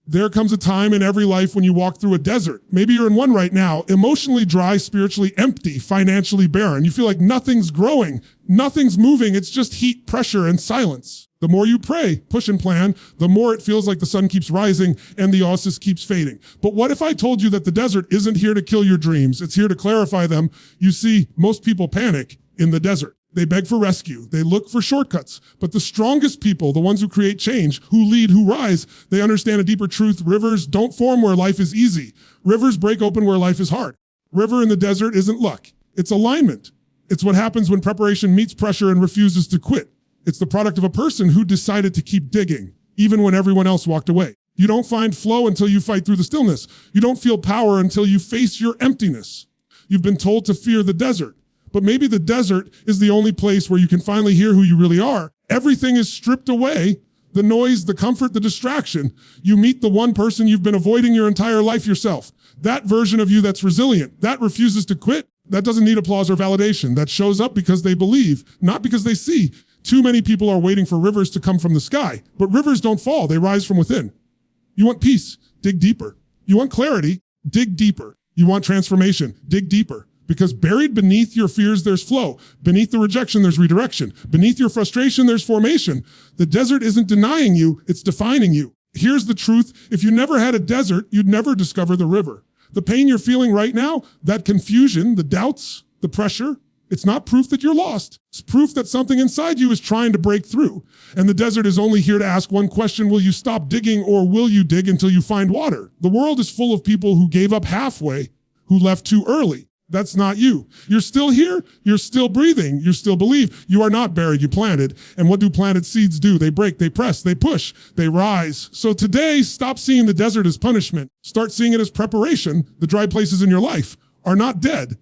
There comes a time in every life when you walk through a desert. Maybe you're in one right now, emotionally dry, spiritually empty, financially barren. You feel like nothing's growing, nothing's moving. It's just heat, pressure, and silence. The more you pray, push and plan, the more it feels like the sun keeps rising and the oasis keeps fading. But what if I told you that the desert isn't here to kill your dreams? It's here to clarify them. You see, most people panic in the desert. They beg for rescue. They look for shortcuts. But the strongest people, the ones who create change, who lead, who rise, they understand a deeper truth. Rivers don't form where life is easy. Rivers break open where life is hard. River in the desert isn't luck. It's alignment. It's what happens when preparation meets pressure and refuses to quit. It's the product of a person who decided to keep digging, even when everyone else walked away. You don't find flow until you fight through the stillness. You don't feel power until you face your emptiness. You've been told to fear the desert. But maybe the desert is the only place where you can finally hear who you really are. Everything is stripped away. The noise, the comfort, the distraction. You meet the one person you've been avoiding your entire life yourself. That version of you that's resilient, that refuses to quit, that doesn't need applause or validation. That shows up because they believe, not because they see. Too many people are waiting for rivers to come from the sky. But rivers don't fall, they rise from within. You want peace? Dig deeper. You want clarity? Dig deeper. You want transformation? Dig deeper. Because buried beneath your fears, there's flow. Beneath the rejection, there's redirection. Beneath your frustration, there's formation. The desert isn't denying you, it's defining you. Here's the truth. If you never had a desert, you'd never discover the river. The pain you're feeling right now, that confusion, the doubts, the pressure, it's not proof that you're lost. It's proof that something inside you is trying to break through. And the desert is only here to ask one question: will you stop digging, or will you dig until you find water? The world is full of people who gave up halfway, who left too early. That's not you. You're still here. You're still breathing. You still believe. You are not buried. You planted. And what do planted seeds do? They break, they press, they push, they rise. So today, stop seeing the desert as punishment. Start seeing it as preparation. The dry places in your life are not dead.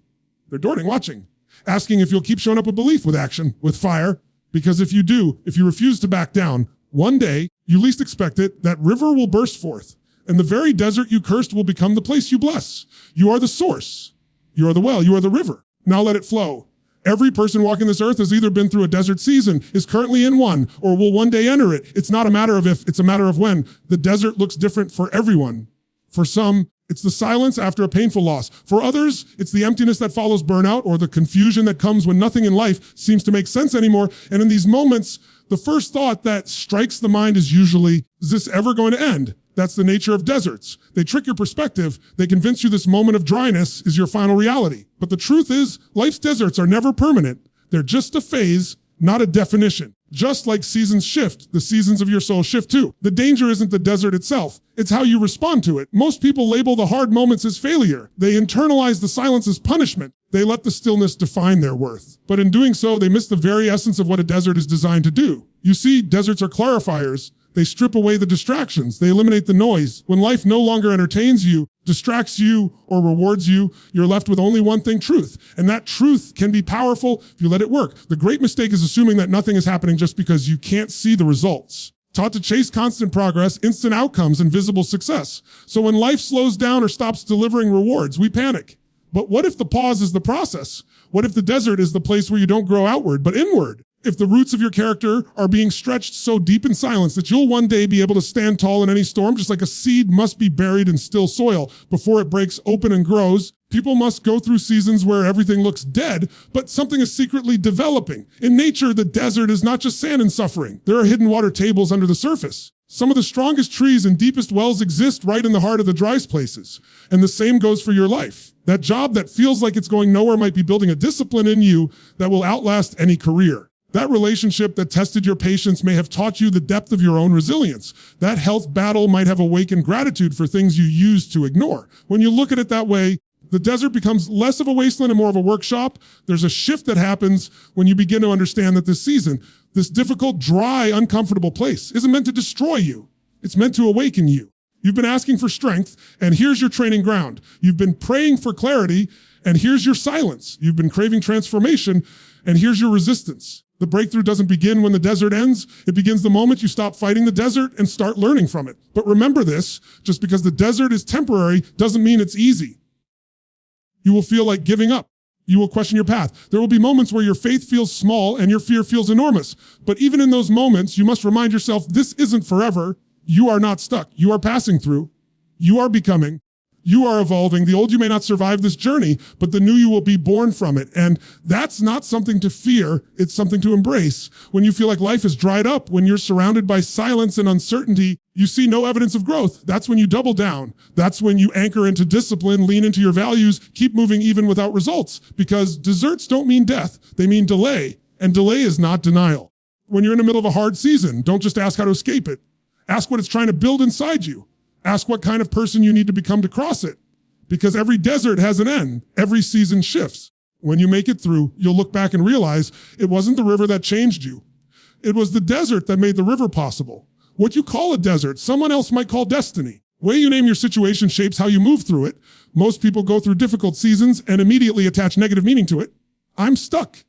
They're dormant, watching, asking if you'll keep showing up with belief, with action, with fire. Because if you do, if you refuse to back down, one day, you least expect it, that river will burst forth. And the very desert you cursed will become the place you bless. You are the source. You are the well, you are the river. Now let it flow. Every person walking this earth has either been through a desert season, is currently in one, or will one day enter it. It's not a matter of if, it's a matter of when. The desert looks different for everyone. For some, it's the silence after a painful loss. For others, it's the emptiness that follows burnout, or the confusion that comes when nothing in life seems to make sense anymore. And in these moments, the first thought that strikes the mind is usually, is this ever going to end? That's the nature of deserts. They trick your perspective. They convince you this moment of dryness is your final reality. But the truth is, life's deserts are never permanent. They're just a phase, not a definition. Just like seasons shift, the seasons of your soul shift too. The danger isn't the desert itself. It's how you respond to it. Most people label the hard moments as failure. They internalize the silence as punishment. They let the stillness define their worth. But in doing so, they miss the very essence of what a desert is designed to do. You see, deserts are clarifiers. They strip away the distractions. They eliminate the noise. When life no longer entertains you, distracts you, or rewards you, you're left with only one thing: truth. And that truth can be powerful if you let it work. The great mistake is assuming that nothing is happening just because you can't see the results. Taught to chase constant progress, instant outcomes, and visible success. So when life slows down or stops delivering rewards, we panic. But what if the pause is the process? What if the desert is the place where you don't grow outward, but inward? If the roots of your character are being stretched so deep in silence that you'll one day be able to stand tall in any storm, just like a seed must be buried in still soil before it breaks open and grows, people must go through seasons where everything looks dead, but something is secretly developing. In nature, the desert is not just sand and suffering. There are hidden water tables under the surface. Some of the strongest trees and deepest wells exist right in the heart of the driest places. And the same goes for your life. That job that feels like it's going nowhere might be building a discipline in you that will outlast any career. That relationship that tested your patience may have taught you the depth of your own resilience. That health battle might have awakened gratitude for things you used to ignore. When you look at it that way, the desert becomes less of a wasteland and more of a workshop. There's a shift that happens when you begin to understand that this season, this difficult, dry, uncomfortable place, isn't meant to destroy you. It's meant to awaken you. You've been asking for strength, and here's your training ground. You've been praying for clarity, and here's your silence. You've been craving transformation, and here's your resistance. The breakthrough doesn't begin when the desert ends. It begins the moment you stop fighting the desert and start learning from it. But remember this, just because the desert is temporary doesn't mean it's easy. You will feel like giving up. You will question your path. There will be moments where your faith feels small and your fear feels enormous. But even in those moments, you must remind yourself this isn't forever. You are not stuck. You are passing through. You are becoming. You are evolving. The old you may not survive this journey, but the new you will be born from it. And that's not something to fear. It's something to embrace. When you feel like life is dried up, when you're surrounded by silence and uncertainty, you see no evidence of growth. That's when you double down. That's when you anchor into discipline, lean into your values, keep moving even without results. Because deserts don't mean death. They mean delay. And delay is not denial. When you're in the middle of a hard season, don't just ask how to escape it. Ask what it's trying to build inside you. Ask what kind of person you need to become to cross it. Because every desert has an end. Every season shifts. When you make it through, you'll look back and realize it wasn't the river that changed you. It was the desert that made the river possible. What you call a desert, someone else might call destiny. The way you name your situation shapes how you move through it. Most people go through difficult seasons and immediately attach negative meaning to it. I'm stuck.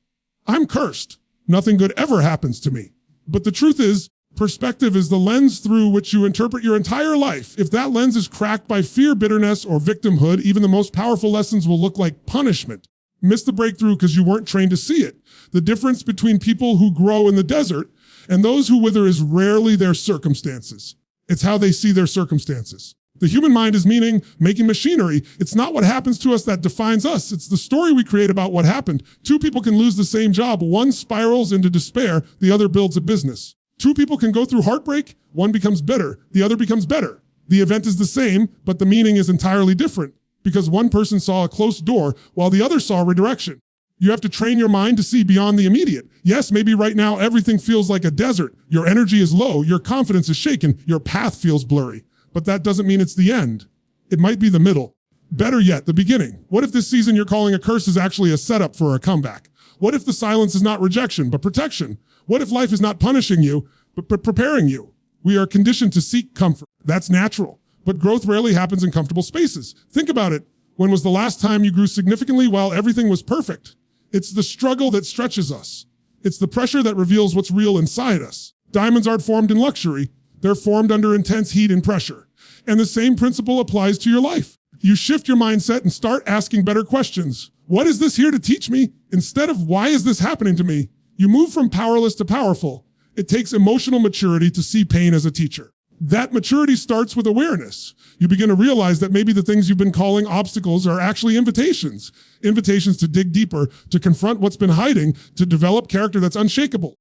I'm cursed. Nothing good ever happens to me. But the truth is, perspective is the lens through which you interpret your entire life. If that lens is cracked by fear, bitterness, or victimhood, even the most powerful lessons will look like punishment. Miss the breakthrough because you weren't trained to see it. The difference between people who grow in the desert and those who wither is rarely their circumstances. It's how they see their circumstances. The human mind is making machinery. It's not what happens to us that defines us. It's the story we create about what happened. Two people can lose the same job. One spirals into despair. The other builds a business. Two people can go through heartbreak. One becomes bitter. The other becomes better. The event is the same, but the meaning is entirely different because one person saw a closed door while the other saw redirection. You have to train your mind to see beyond the immediate. Yes, maybe right now everything feels like a desert. Your energy is low. Your confidence is shaken. Your path feels blurry. But that doesn't mean it's the end. It might be the middle. Better yet, the beginning. What if this season you're calling a curse is actually a setup for a comeback? What if the silence is not rejection, but protection? What if life is not punishing you, but preparing you? We are conditioned to seek comfort. That's natural. But growth rarely happens in comfortable spaces. Think about it. When was the last time you grew significantly while everything was perfect? It's the struggle that stretches us. It's the pressure that reveals what's real inside us. Diamonds aren't formed in luxury. They're formed under intense heat and pressure. And the same principle applies to your life. You shift your mindset and start asking better questions. What is this here to teach me? Instead of why is this happening to me? You move from powerless to powerful. It takes emotional maturity to see pain as a teacher. That maturity starts with awareness. You begin to realize that maybe the things you've been calling obstacles are actually invitations. Invitations to dig deeper, to confront what's been hiding, to develop character that's unshakable.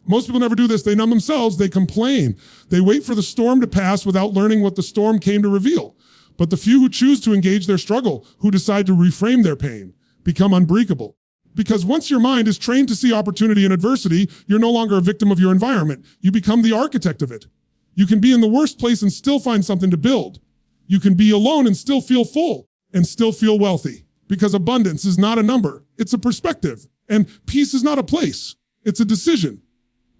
Most people never do this. They numb themselves. They complain. They wait for the storm to pass without learning what the storm came to reveal. But the few who choose to engage their struggle, who decide to reframe their pain, become unbreakable. Because once your mind is trained to see opportunity in adversity, you're no longer a victim of your environment. You become the architect of it. You can be in the worst place and still find something to build. You can be alone and still feel full and still feel wealthy. Because abundance is not a number. It's a perspective. And peace is not a place. It's a decision.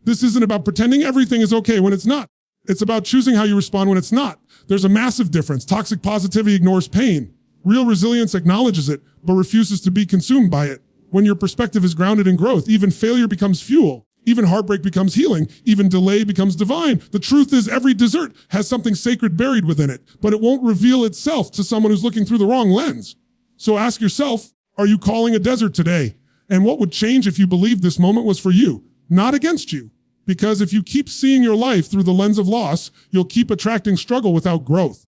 This isn't about pretending everything is okay when it's not. It's about choosing how you respond when it's not. There's a massive difference. Toxic positivity ignores pain. Real resilience acknowledges it, but refuses to be consumed by it. When your perspective is grounded in growth, even failure becomes fuel. Even heartbreak becomes healing. Even delay becomes divine. The truth is every desert has something sacred buried within it, but it won't reveal itself to someone who's looking through the wrong lens. So ask yourself, are you calling a desert today? And what would change if you believed this moment was for you, not against you? Because if you keep seeing your life through the lens of loss, you'll keep attracting struggle without growth.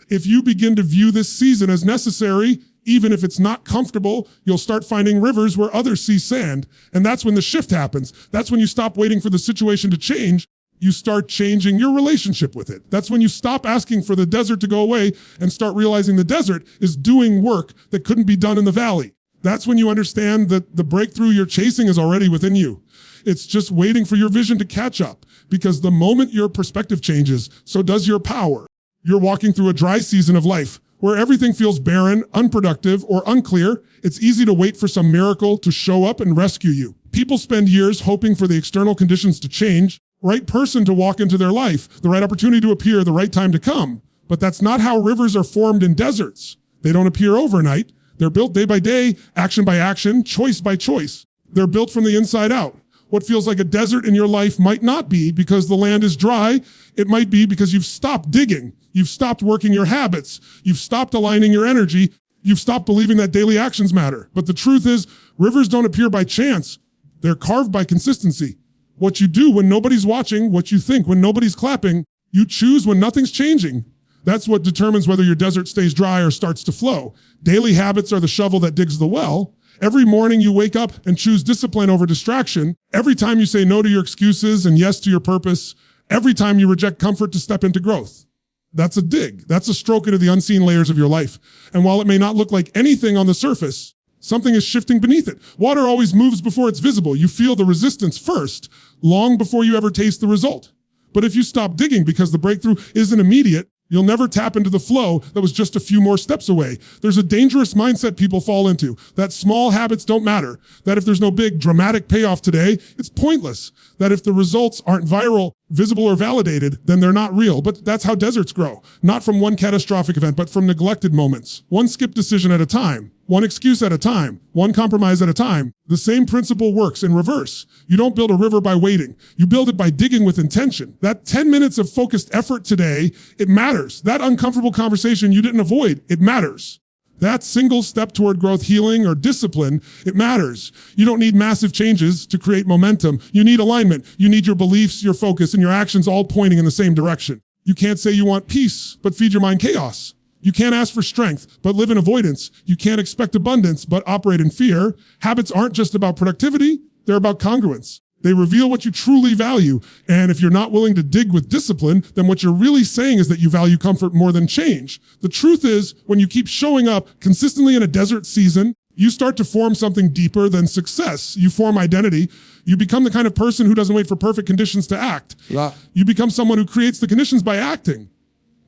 If you begin to view this season as necessary, even if it's not comfortable, you'll start finding rivers where others see sand. And that's when the shift happens. That's when you stop waiting for the situation to change. You start changing your relationship with it. That's when you stop asking for the desert to go away and start realizing the desert is doing work that couldn't be done in the valley. That's when you understand that the breakthrough you're chasing is already within you. It's just waiting for your vision to catch up, because the moment your perspective changes, so does your power. You're walking through a dry season of life where everything feels barren, unproductive, or unclear. It's easy to wait for some miracle to show up and rescue you. People spend years hoping for the external conditions to change, right person to walk into their life, the right opportunity to appear, the right time to come. But that's not how rivers are formed in deserts. They don't appear overnight. They're built day by day, action by action, choice by choice. They're built from the inside out. What feels like a desert in your life might not be because the land is dry. It might be because you've stopped digging. You've stopped working your habits. You've stopped aligning your energy. You've stopped believing that daily actions matter. But the truth is, rivers don't appear by chance. They're carved by consistency. What you do when nobody's watching, what you think when nobody's clapping, You choose when nothing's changing. That's what determines whether your desert stays dry or starts to flow. Daily habits are the shovel that digs the well. Every morning you wake up and choose discipline over distraction. Every time you say no to your excuses and yes to your purpose. Every time you reject comfort to step into growth. That's a dig. That's a stroke into the unseen layers of your life. And while it may not look like anything on the surface, something is shifting beneath it. Water always moves before it's visible. You feel the resistance first, long before you ever taste the result. But if you stop digging because the breakthrough isn't immediate, you'll never tap into the flow that was just a few more steps away. There's a dangerous mindset people fall into, that small habits don't matter, that if there's no big dramatic payoff today, it's pointless, that if the results aren't viral, visible, or validated, then they're not real. But that's how deserts grow, not from one catastrophic event, but from neglected moments, one skip decision at a time, one excuse at a time, one compromise at a time. The same principle works in reverse. You don't build a river by waiting. You build it by digging with intention. That 10 minutes of focused effort today, it matters. That uncomfortable conversation you didn't avoid, it matters. That single step toward growth, healing, or discipline, it matters. You don't need massive changes to create momentum. You need alignment. You need your beliefs, your focus, and your actions all pointing in the same direction. You can't say you want peace, but feed your mind chaos. You can't ask for strength, but live in avoidance. You can't expect abundance, but operate in fear. Habits aren't just about productivity. They're about congruence. They reveal what you truly value. And if you're not willing to dig with discipline, then what you're really saying is that you value comfort more than change. The truth is, when you keep showing up consistently in a desert season, you start to form something deeper than success. You form identity. You become the kind of person who doesn't wait for perfect conditions to act. Yeah. You become someone who creates the conditions by acting.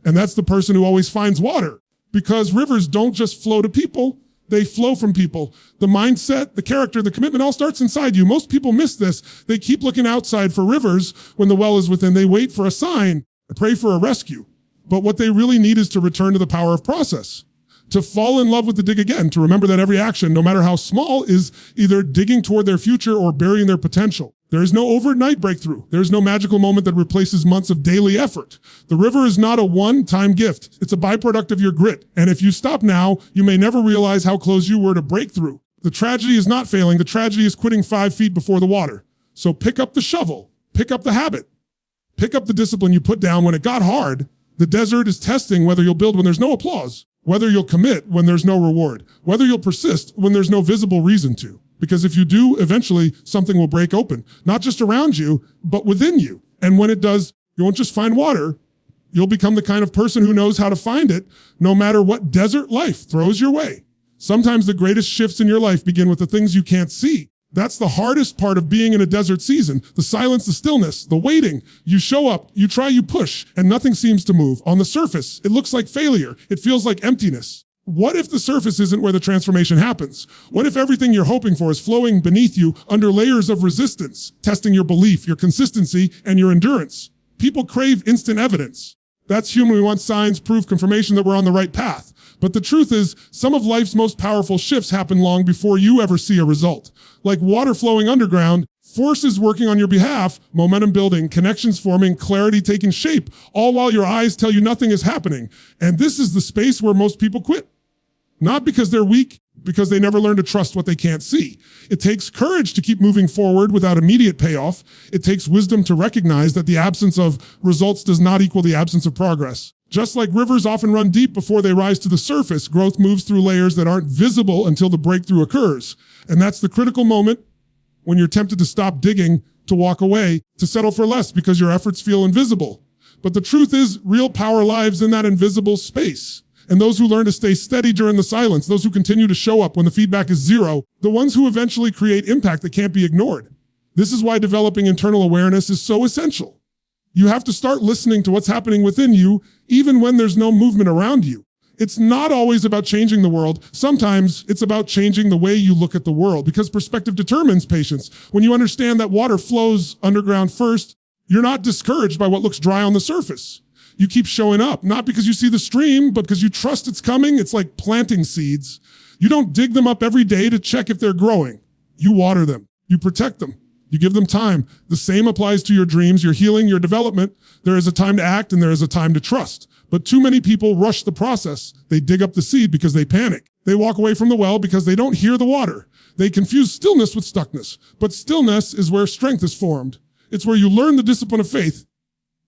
And that's the person who always finds water. Because rivers don't just flow to people. They flow from people. The mindset, the character, the commitment all starts inside you. Most people miss this. They keep looking outside for rivers when the well is within. They wait for a sign, pray for a rescue. But what they really need is to return to the power of process, to fall in love with the dig again, to remember that every action, no matter how small, is either digging toward their future or burying their potential. There is no overnight breakthrough. There is no magical moment that replaces months of daily effort. The river is not a one-time gift. It's a byproduct of your grit. And if you stop now, you may never realize how close you were to breakthrough. The tragedy is not failing. The tragedy is quitting 5 feet before the water. So pick up the shovel. Pick up the habit. Pick up the discipline you put down when it got hard. The desert is testing whether you'll build when there's no applause, whether you'll commit when there's no reward, whether you'll persist when there's no visible reason to. Because if you do, eventually something will break open, not just around you, but within you. And when it does, you won't just find water. You'll become the kind of person who knows how to find it, no matter what desert life throws your way. Sometimes the greatest shifts in your life begin with the things you can't see. That's the hardest part of being in a desert season. The silence, the stillness, the waiting. You show up, you try, you push, and nothing seems to move. On the surface, it looks like failure. It feels like emptiness. What if the surface isn't where the transformation happens? What if everything you're hoping for is flowing beneath you under layers of resistance, testing your belief, your consistency, and your endurance? People crave instant evidence. That's human. We want signs, proof, confirmation that we're on the right path. But the truth is, some of life's most powerful shifts happen long before you ever see a result. Like water flowing underground, forces working on your behalf, momentum building, connections forming, clarity taking shape, all while your eyes tell you nothing is happening. And this is the space where most people quit. Not because they're weak, because they never learn to trust what they can't see. It takes courage to keep moving forward without immediate payoff. It takes wisdom to recognize that the absence of results does not equal the absence of progress. Just like rivers often run deep before they rise to the surface, growth moves through layers that aren't visible until the breakthrough occurs. And that's the critical moment when you're tempted to stop digging, to walk away, to settle for less because your efforts feel invisible. But the truth is, real power lives in that invisible space. And those who learn to stay steady during the silence, those who continue to show up when the feedback is zero, the ones who eventually create impact that can't be ignored. This is why developing internal awareness is so essential. You have to start listening to what's happening within you, even when there's no movement around you. It's not always about changing the world. Sometimes it's about changing the way you look at the world, because perspective determines patience. When you understand that water flows underground first, you're not discouraged by what looks dry on the surface. You keep showing up, not because you see the stream, but because you trust it's coming. It's like planting seeds. You don't dig them up every day to check if they're growing. You water them. You protect them. You give them time. The same applies to your dreams, your healing, your development. There is a time to act and there is a time to trust. But too many people rush the process. They dig up the seed because they panic. They walk away from the well because they don't hear the water. They confuse stillness with stuckness. But stillness is where strength is formed. It's where you learn the discipline of faith.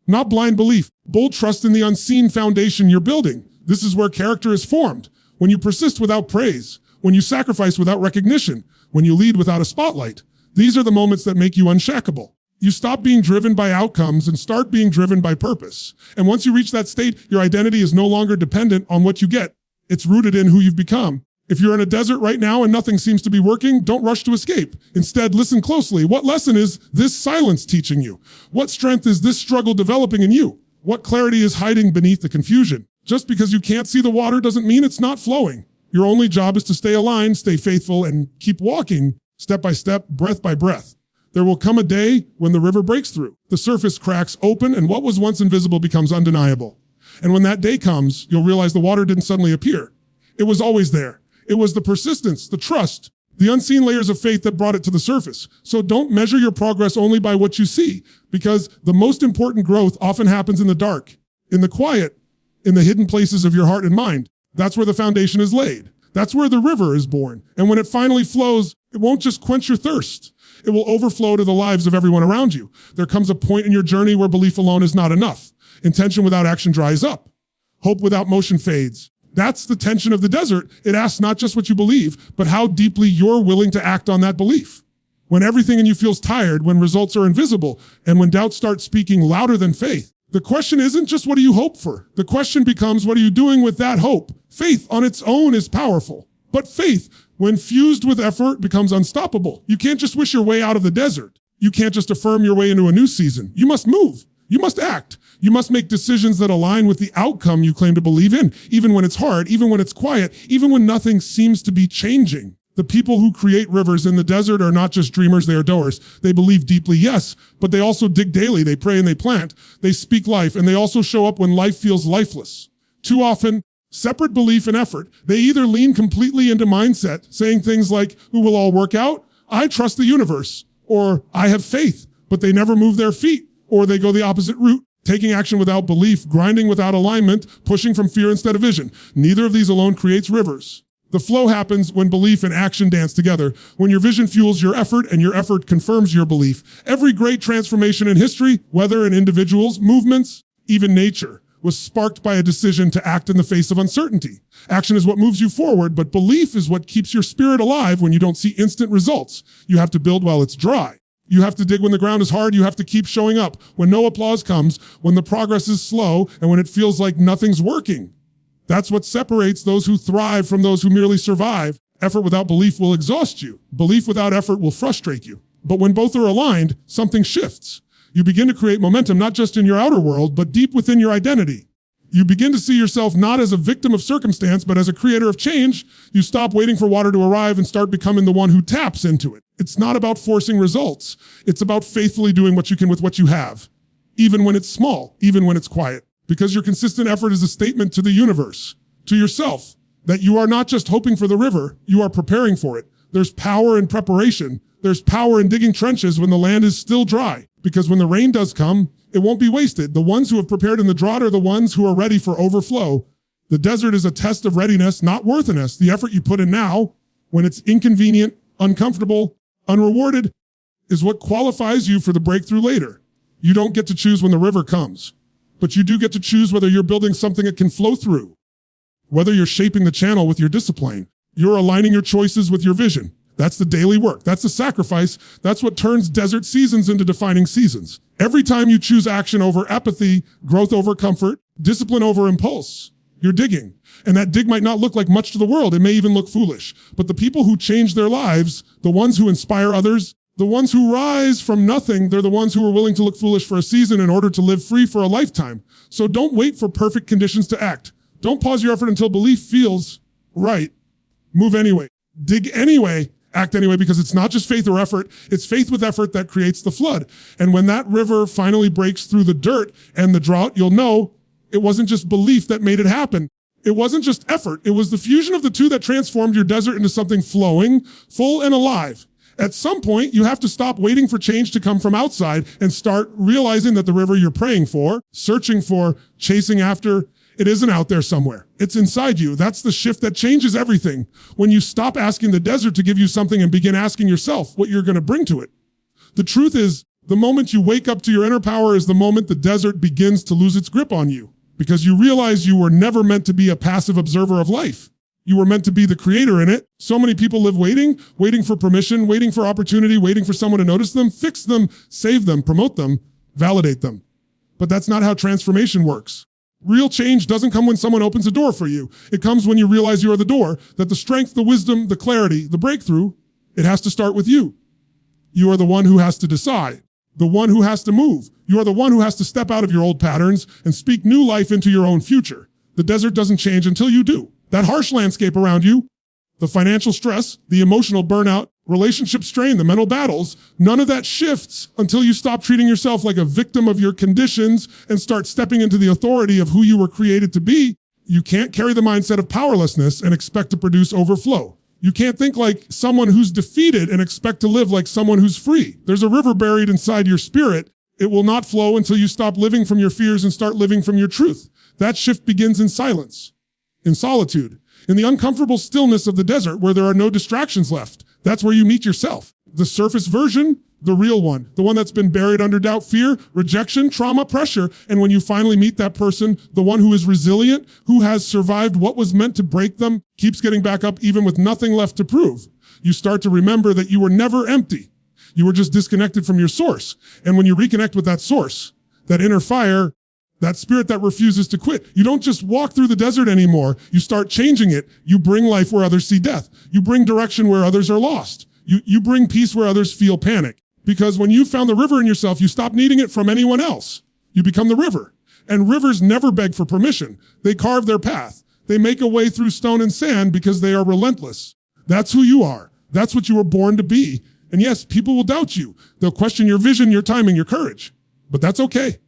not blind belief. Bold trust in the unseen foundation you're building. This is where character is formed. When you persist without praise, when you sacrifice without recognition, when you lead without a spotlight. These are the moments that make you unshackable. You stop being driven by outcomes and start being driven by purpose. And once you reach that state, your identity is no longer dependent on what you get. It's rooted in who you've become. If you're in a desert right now and nothing seems to be working, don't rush to escape. Instead, listen closely. What lesson is this silence teaching you? What strength is this struggle developing in you? What clarity is hiding beneath the confusion? Just because you can't see the water doesn't mean it's not flowing. Your only job is to stay aligned, stay faithful, and keep walking step by step, breath by breath. There will come a day when the river breaks through. The surface cracks open and what was once invisible becomes undeniable. And when that day comes, you'll realize the water didn't suddenly appear. It was always there. It was the persistence, the trust, the unseen layers of faith that brought it to the surface. So don't measure your progress only by what you see, because the most important growth often happens in the dark, in the quiet, in the hidden places of your heart and mind. That's where the foundation is laid. That's where the river is born. And when it finally flows, it won't just quench your thirst. It will overflow to the lives of everyone around you. There comes a point in your journey where belief alone is not enough. Intention without action dries up. Hope without motion fades. That's the tension of the desert. It asks not just what you believe, but how deeply you're willing to act on that belief. When everything in you feels tired, when results are invisible, and when doubt starts speaking louder than faith, the question isn't just what do you hope for? The question becomes, what are you doing with that hope? Faith on its own is powerful, but faith, when fused with effort, becomes unstoppable. You can't just wish your way out of the desert. You can't just affirm your way into a new season. You must move. You must act. You must make decisions that align with the outcome you claim to believe in, even when it's hard, even when it's quiet, even when nothing seems to be changing. The people who create rivers in the desert are not just dreamers, they are doers. They believe deeply, yes, but they also dig daily. They pray and they plant. They speak life, and they also show up when life feels lifeless. Too often, separate belief and effort. They either lean completely into mindset, saying things like, "It will all work out," "I trust the universe," or "I have faith," but they never move their feet, or they go the opposite route, taking action without belief, grinding without alignment, pushing from fear instead of vision. Neither of these alone creates rivers. The flow happens when belief and action dance together, when your vision fuels your effort and your effort confirms your belief. Every great transformation in history, whether in individuals, movements, even nature, was sparked by a decision to act in the face of uncertainty. Action is what moves you forward, but belief is what keeps your spirit alive when you don't see instant results. You have to build while it's dry. You have to dig when the ground is hard. You have to keep showing up when no applause comes, when the progress is slow, and when it feels like nothing's working. That's what separates those who thrive from those who merely survive. Effort without belief will exhaust you. Belief without effort will frustrate you. But when both are aligned, something shifts. You begin to create momentum, not just in your outer world, but deep within your identity. You begin to see yourself not as a victim of circumstance, but as a creator of change. You stop waiting for water to arrive and start becoming the one who taps into it. It's not about forcing results. It's about faithfully doing what you can with what you have, even when it's small, even when it's quiet. Because your consistent effort is a statement to the universe, to yourself, that you are not just hoping for the river, you are preparing for it. There's power in preparation. There's power in digging trenches when the land is still dry. Because when the rain does come, it won't be wasted. The ones who have prepared in the drought are the ones who are ready for overflow. The desert is a test of readiness, not worthiness. The effort you put in now, when it's inconvenient, uncomfortable, unrewarded, is what qualifies you for the breakthrough later. You don't get to choose when the river comes, but you do get to choose whether you're building something it can flow through, whether you're shaping the channel with your discipline. You're aligning your choices with your vision. That's the daily work. That's the sacrifice. That's what turns desert seasons into defining seasons. Every time you choose action over apathy, growth over comfort, discipline over impulse, you're digging. And that dig might not look like much to the world. It may even look foolish. But the people who change their lives, the ones who inspire others, the ones who rise from nothing, they're the ones who are willing to look foolish for a season in order to live free for a lifetime. So don't wait for perfect conditions to act. Don't pause your effort until belief feels right. Move anyway. Dig anyway. Act anyway, because it's not just faith or effort. It's faith with effort that creates the flood. And when that river finally breaks through the dirt and the drought, you'll know it wasn't just belief that made it happen. It wasn't just effort. It was the fusion of the two that transformed your desert into something flowing, full, and alive. At some point, you have to stop waiting for change to come from outside and start realizing that the river you're praying for, searching for, chasing after, it isn't out there somewhere. It's inside you. That's the shift that changes everything. When you stop asking the desert to give you something and begin asking yourself what you're going to bring to it. The truth is, The moment you wake up to your inner power is the moment the desert begins to lose its grip on you, because you realize you were never meant to be a passive observer of life. You were meant to be the creator in it. So many people live waiting for permission, waiting for opportunity, waiting for someone to notice them, fix them, save them, promote them, validate them. But that's not how transformation works. Real change doesn't come when someone opens a door for you. It comes when you realize you are the door, that the strength, the wisdom, the clarity, the breakthrough, it has to start with you. You are the one who has to decide, the one who has to move. You are the one who has to step out of your old patterns and speak new life into your own future. The desert doesn't change until you do. That harsh landscape around you, the financial stress, the emotional burnout, relationship strain, the mental battles, none of that shifts until you stop treating yourself like a victim of your conditions and start stepping into the authority of who you were created to be. You can't carry the mindset of powerlessness and expect to produce overflow. You can't think like someone who's defeated and expect to live like someone who's free. There's a river buried inside your spirit. It will not flow until you stop living from your fears and start living from your truth. That shift begins in silence, in solitude, in the uncomfortable stillness of the desert where there are no distractions left. That's where you meet yourself. The surface version, the real one, the one that's been buried under doubt, fear, rejection, trauma, pressure. And when you finally meet that person, the one who is resilient, who has survived what was meant to break them, keeps getting back up even with nothing left to prove. You start to remember that you were never empty. You were just disconnected from your source. And when you reconnect with that source, that inner fire, that spirit that refuses to quit, you don't just walk through the desert anymore. You start changing it. You bring life where others see death. You bring direction where others are lost. You bring peace where others feel panic. Because when you found the river in yourself, you stop needing it from anyone else. You become the river. And rivers never beg for permission. They carve their path. They make a way through stone and sand because they are relentless. That's who you are. That's what you were born to be. And yes, people will doubt you. They'll question your vision, your timing, your courage. But that's okay.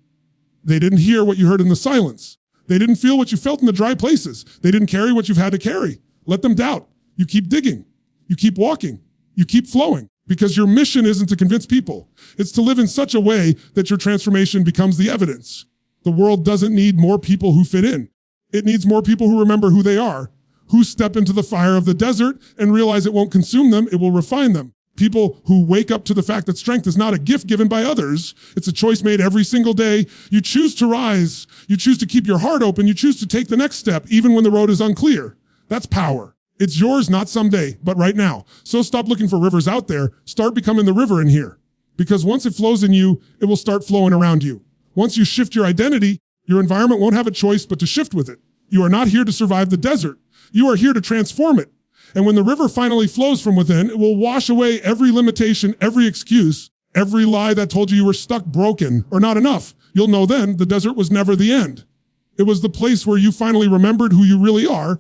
They didn't hear what you heard in the silence. They didn't feel what you felt in the dry places. They didn't carry what you've had to carry. Let them doubt. You keep digging. You keep walking. You keep flowing. Because your mission isn't to convince people. It's to live in such a way that your transformation becomes the evidence. The world doesn't need more people who fit in. It needs more people who remember who they are, who step into the fire of the desert and realize it won't consume them, it will refine them. People who wake up to the fact that strength is not a gift given by others. It's a choice made every single day. You choose to rise. You choose to keep your heart open. You choose to take the next step, even when the road is unclear. That's power. It's yours, not someday, but right now. So stop looking for rivers out there. Start becoming the river in here. Because once it flows in you, it will start flowing around you. Once you shift your identity, your environment won't have a choice but to shift with it. You are not here to survive the desert. You are here to transform it. And when the river finally flows from within, it will wash away every limitation, every excuse, every lie that told you were stuck, broken, or not enough. You'll know then the desert was never the end. It was the place where you finally remembered who you really are,